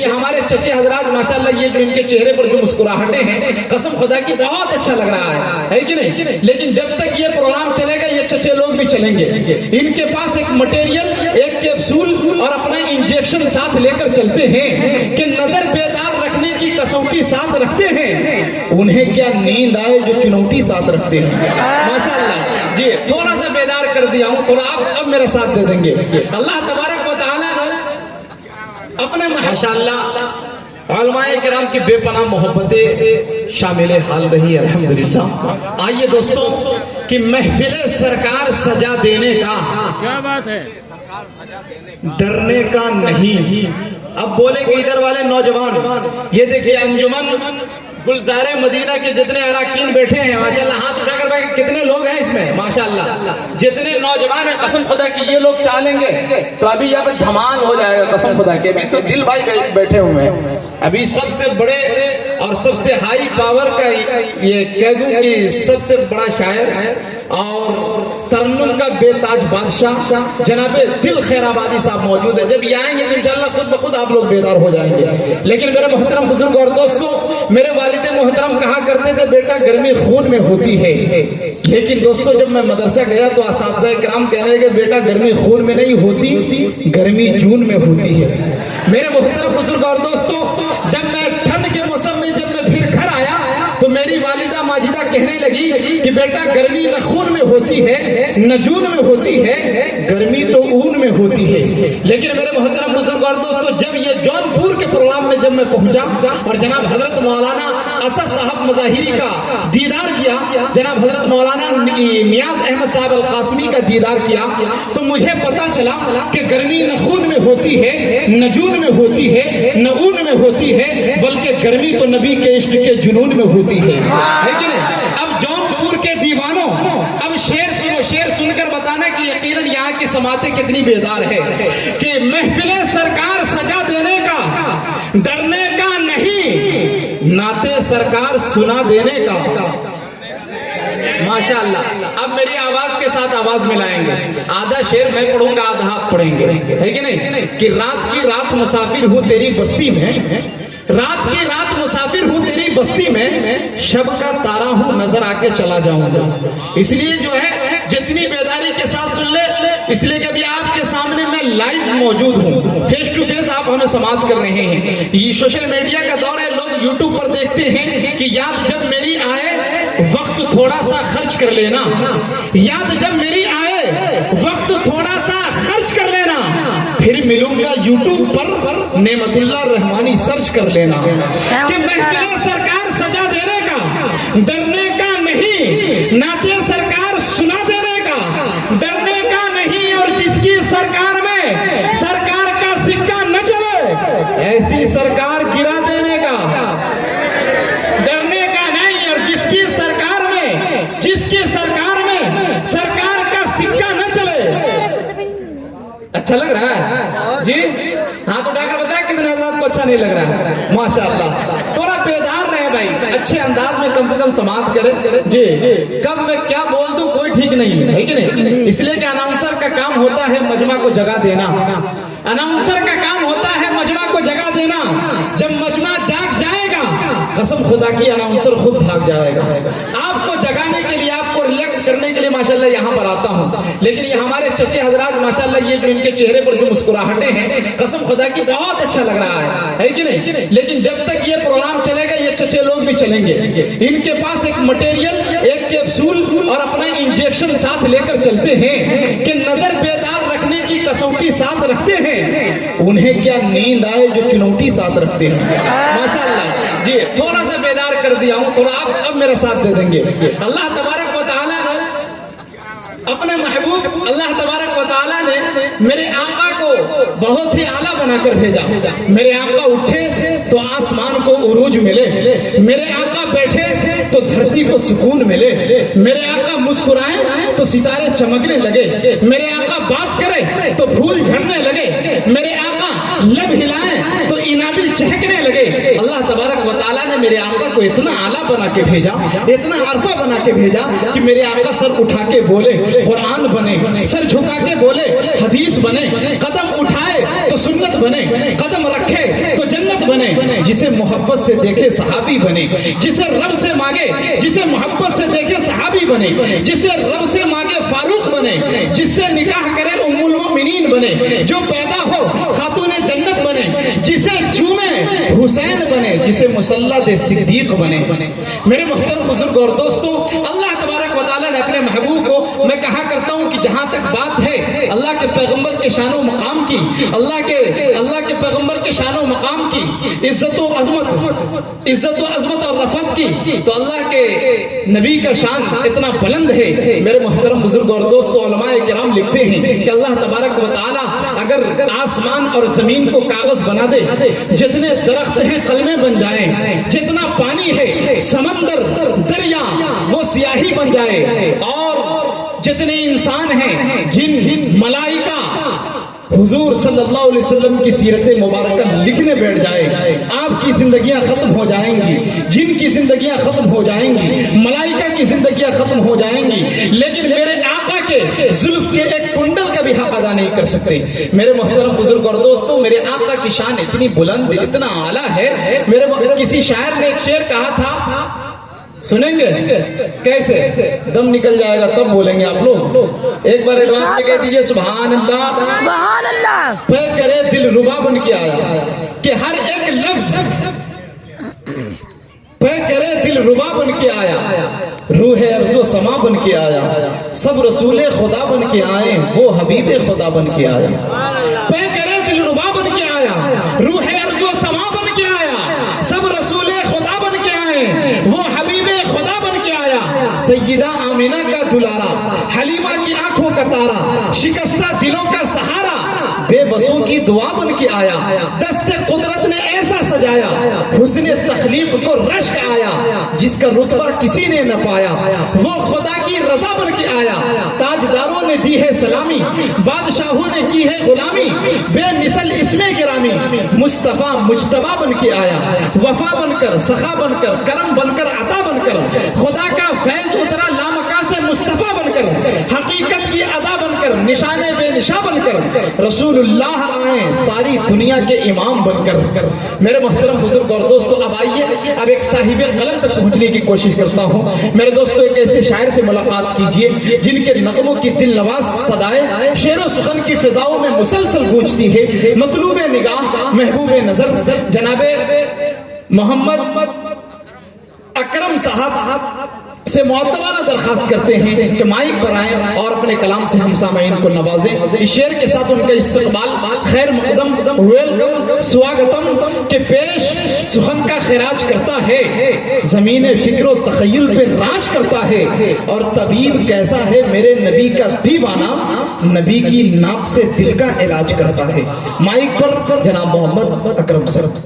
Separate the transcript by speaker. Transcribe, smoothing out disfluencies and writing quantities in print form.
Speaker 1: یہ ہمارے چچے حضرات ماشاءاللہ یہ جو ان کے چہرے پر جو مسکراہٹیں ہیں قسم خدا کی بہت اچھا لگ رہا ہے کہ نہیں؟ لیکن جب تک یہ پروگرام چلے گا یہ چچے لوگ بھی چلیں گے. ان کے پاس ایک مٹیریل، ایک کیپسول اور اپنا انجیکشن ساتھ لے کر چلتے ہیں کہ نظر بیدار رکھنے کی کسوٹی ساتھ رکھتے ہیں. انہیں کیا نیند آئے جو چنوٹی ساتھ رکھتے ہیں. ماشاءاللہ جی تھوڑا سا بیدار کر دیا ہوں، تھوڑا آپ اب میرا ساتھ دے دیں گے. اللہ تبارک و تعالی اپنے ماشاءاللہ علماء کرام کی بے پناہ محبتیں شامل حال رہی الحمدللہ. آئیے دوستوں کہ محفل سرکار سجا دینے کا
Speaker 2: کیا بات ہے،
Speaker 1: ڈرنے کا نہیں. اب بولیں گے ادھر والے نوجوان، یہ دیکھیں انجمن گلزار مدینہ کے جتنے اراکین بیٹھے ہیں ماشاءاللہ ہاتھ اٹھا کر بھائی کتنے لوگ ہیں اس میں ماشاءاللہ، جتنے نوجوان ہیں قسم خدا کی یہ لوگ چالیں گے تو ابھی یہاں پہ دھمال ہو جائے گا قسم خدا کے. ابھی تو دل بھائی بیٹھے ہوئے ہیں. ابھی سب سے بڑے اور سب سے ہائی پاور کا یہ کہہ دوں کہ سب سے بڑا شاعر اور ترنم کا بے تاج بادشاہ جناب دل خیر آبادی صاحب موجود ہے. جب یہ آئیں گے تو انشاءاللہ خود بخود آپ لوگ بیدار ہو جائیں گے. لیکن میرے محترم بزرگ اور دوستوں، میرے والد محترم کہا کرتے تھے بیٹا گرمی خون میں ہوتی ہے. لیکن دوستوں جب میں مدرسہ گیا تو اساتذہ کرام کہنے لگے بیٹا گرمی خون میں نہیں ہوتی، گرمی جون میں ہوتی ہے. میرے محترم بزرگ اور دوستوں جب میں ٹھنڈ کے موسم میں جب میں پھر گھر آیا تو میری والدہ ماجدہ کہنے لگی کہ بیٹا گرمی نہ خون میں ہوتی ہے نہ جون میں ہوتی ہے، گرمی تو اون میں ہوتی ہے. لیکن میرے محترم بزرگ اور دوستوں جب یہ جونپور کے پروگرام میں جب میں پہنچا اور جناب حضرت مولانا اسد صاحب مظاہری کا دیدار کیا، جناب حضرت مولانا نیاز احمد صاحب القاسمی کا دیدار کیا، تو مجھے پتا چلا کہ گرمی نہ خون میں ہوتی ہے نہ جون میں ہوتی ہے نہ اون میں ہوتی ہے، بلکہ گرمی تو نبی کے عشق کے جنون میں ہوتی ہے کہ نہیں؟ اب جونپور کے دیوانوں اب شعر سنو، شعر سن کر بتانا کہ یقیناً یہاں کی سماعتیں کتنی بیدار ہے کہ محفل سرکار سجا دینے کا ڈرنے کا نہیں، نعت سرکار سنا دینے کا. ماشاءاللہ اب میری آواز کے ساتھ آواز ملائیں گے. آدھا شعر میں پڑھوں گا آدھا آپ پڑھیں گے ہے کہ نہیں؟ کہ رات کی رات مسافر ہوں تیری بستی میں، رات کی رات مسافر ہوں تیری بستی میں، شب کا تارا ہوں نظر آ کے چلا جاؤں گا. اس لیے جو ہے جتنی بیداری کے ساتھ سن لے، اس لیے کہ ابھی آپ کے سامنے میں لائیو موجود ہوں، فیس ٹو فیس آپ ہمیں سماعت کر رہے ہیں. یہ سوشل میڈیا کا دور ہے، لوگ یوٹیوب پر دیکھتے ہیں کہ یاد جب میری آئے وقت تھوڑا سا خرچ کر لینا، یاد جب میری آئے وقت تھوڑا سا خرچ کر لینا، پھر ملوں گا یوٹیوب پر نعمت اللہ رحمانی سرچ کر لینا. کہ محفل سرکار سجا دینے کا ڈرنے کا نہیں، نعت سرکار سنا دینے کا ڈرنے کا نہیں، اور جس کی سرکار میں سرکار کا سکہ نہ چلے ایسی سرکار گرا دینے کا. ڈرنے کا نہیں، اور جس کی سرکار میں جس کی سرکار میں سرکار کا سکہ نہ چلے. اچھا لگ رہا ہے جی؟ ہاتھ اٹھا کر بتائیں کتنے حضرات کو اچھا نہیں لگ رہا ہے. ماشاءاللہ تھوڑا بیدار رہے بھائی، اچھے انداز میں کم سے کم سماعت کرے. جی کب میں کیا بول دوں کوئی ٹھیک نہیں ہے کہ نہیں؟ اس لیے کہ اناؤنسر کا کام ہوتا ہے مجمع کو جگہ دینا، اناؤنسر کا کام ہوتا ہے مجمع کو جگہ دینا. جب مجمع جاگ جائے گا قسم خدا کی اناؤنسر خود بھاگ جائے گا. آپ کو جگانے کے لیے، آپ کو ریلیکس کرنے کے لیے ماشاءاللہ یہاں پر آتا ہوں. لیکن یہ ہمارے چچے حضرات ماشاءاللہ یہ جو ان کے چہرے پر جو مسکراہٹیں ہیں قسم خدا کی بہت اچھا لگ رہا ہے کہ نہیں؟ لیکن جب تک یہ پروگرام چلے گا یہ چچے لوگ بھی چلیں گے. ان کے پاس ایک مٹیریل، ایک کیپسول اور اپنا انجیکشن ساتھ لے کر چلتے ہیں کہ نظر بیدار رکھنے کی کسوٹی ساتھ رکھتے ہیں. انہیں کیا نیند آئے جو چنوٹی ساتھ رکھتے ہیں. ماشاءاللہ جی تھوڑا سا بیدار کر دیا ہوں، تھوڑا آپ اب میرا ساتھ دے دیں گے. اللہ تبارک و تعالی اپنے محبوب اللہ تبارک و تعالی نے میرے آقا کو بہت ہی اعلیٰ بنا کر بھیجا. میرے آقا اٹھے تو آسمان کو عروج ملے، میرے آقا بیٹھے تو دھرتی کو سکون ملے، میرے آقا مسکرائیں تو ستارے چمکنے لگے، میرے آقا بات کرے تو پھول جھڑنے لگے، میرے آقا لب ہلائیں تو انابل چہکنے لگے. اللہ تبارک و تعالیٰ نے میرے آقا کو اتنا اعلیٰ بنا کے بھیجا، اتنا عرفہ بنا کے بھیجا کہ میرے آقا سر اٹھا کے بولے قرآن بنے، سر جھکا کے بولے حدیث بنے، قدم اٹھائے تو سنت بنے، قدم رکھے تو جنت بنے جسے محبت سے دیکھے صحابی بنے، جسے رب سے مانگے جسے محبت سے دیکھے صحابی بنے، جسے رب سے مانگے فاروق بنے، جس سے نکاح کرے ام المؤمنین بنے، جو پیدا ہو خاتون جنت بنے، جسے چومے حسین بنے، جسے مصلی دے صدیق بنے۔ میرے محترم بزرگ اور دوستو، اللہ تبارک و تعالیٰ نے اپنے محبوب کو، میں کہا کرتا ہوں کہ جہاں تک بات ہے اللہ کے پیغمبر کے شان و مقام کی، اللہ کے پیغمبر کے شان و مقام کی، عزت و عظمت اور رفعت کی، تو اللہ کے نبی کا شان اتنا بلند ہے۔ میرے محترم بزرگ اور دوستو، علماء کرام لکھتے ہیں کہ اللہ تبارک و تعالیٰ اگر آسمان اور زمین کو کاغذ بنا دے، جتنے درخت ہیں قلمیں بن جائیں، جتنا پانی ہے سمندر دریا وہ سیاہی بن جائے، اور جتنے انسان ہیں جن ملائکہ حضور صلی اللہ علیہ وسلم کی سیرت مبارکہ لکھنے بیٹھ جائے، آپ کی زندگیاں ختم ہو جائیں گی، جن کی زندگیاں ختم ہو جائیں گی، ملائکہ کی زندگیاں ختم ہو جائیں گی، لیکن میرے آقا کے زلف کے ایک کنڈل کا بھی حق ادا نہیں کر سکتے۔ میرے محترم بزرگ اور دوستو، میرے آقا کی شان اتنی بلند، اتنا اعلیٰ ہے۔ کسی شاعر نے ایک شعر کہا تھا، سنیں گے کیسے؟ دم نکل جائے گا تب بولیں گے آپ لوگ۔ ایک بار ایڈوانس میں کہہ دیجئے سبحان اللہ،
Speaker 2: سبحان اللہ۔
Speaker 1: پہ کرے دل ربا بن کے آیا، کہ ہر ایک لفظ پہ کرے دل ربا بن کے آیا، روح ارض و سما بن کے آیا، سب رسول خدا بن کے آئے، وہ حبیب خدا بن کے آیا۔ پہ کرے دل ربا بن کے آیا، روح ارض و سما بن کے آیا، سب رسول خدا بن کے آئے، وہ حبیب خدا بن کے آیا۔ سیدہ آمینہ کا دلارا، حلیمہ کی آنکھوں کا تارا، شکستہ دلوں کا سہارا، بے بسوں کی دعا بن کے آیا۔ دست قدرت نے ایسا سجایا، حسن تخلیق کو رشک آیا، جس کا رتبہ کسی نے نہ پایا، وہ خدا کی رضا بن کے آیا۔ تاجداروں نے دی ہے سلامی، بادشاہوں نے کی ہے غلامی، بے مثل اسم گرامی، مصطفیٰ مجتبیٰ بن کے آیا۔ وفا بن کر، سخا بن کر، کرم بن کر، عطا بن کر، خدا کا فیض اترا لامکاں سے مصطفیٰ بن کر، حقیقت کی ادا بن کر، نشان بے نشاں بن کر، رسول اللہ آئے ساری دنیا کے امام بن کر۔ میرے محترم بزرگ اور دوستو، اب آئیے اب ایک صاحب قلم تک پہنچنے کی کوشش کرتا ہوں۔ میرے دوستو، ایک ایسے شاعر سے ملاقات کیجئے جن کے نغموں کی دل نواز صدائے شعر و سخن کی فضاؤں میں مسلسل گونجتی ہے۔ مطلوب نگاہ، محبوب نظر جناب محمد اکرم صاحب سے معتبانہ درخواست کرتے ہیں کہ مائک پر آئیں اور اپنے کلام سے ہم سامعین کو نوازیں۔ اس شعر کے ساتھ ان کا استقبال خیر مقدم، ویلکم، سواگتم کے پیش سخن کا خراج کرتا ہے، زمین فکر و تخیل پہ راج کرتا ہے، اور طبیب کیسا ہے میرے نبی کا دیوانہ، نبی کی نعت سے دل کا علاج کرتا ہے۔ مائک پر جناب محمد اکرم صاحب۔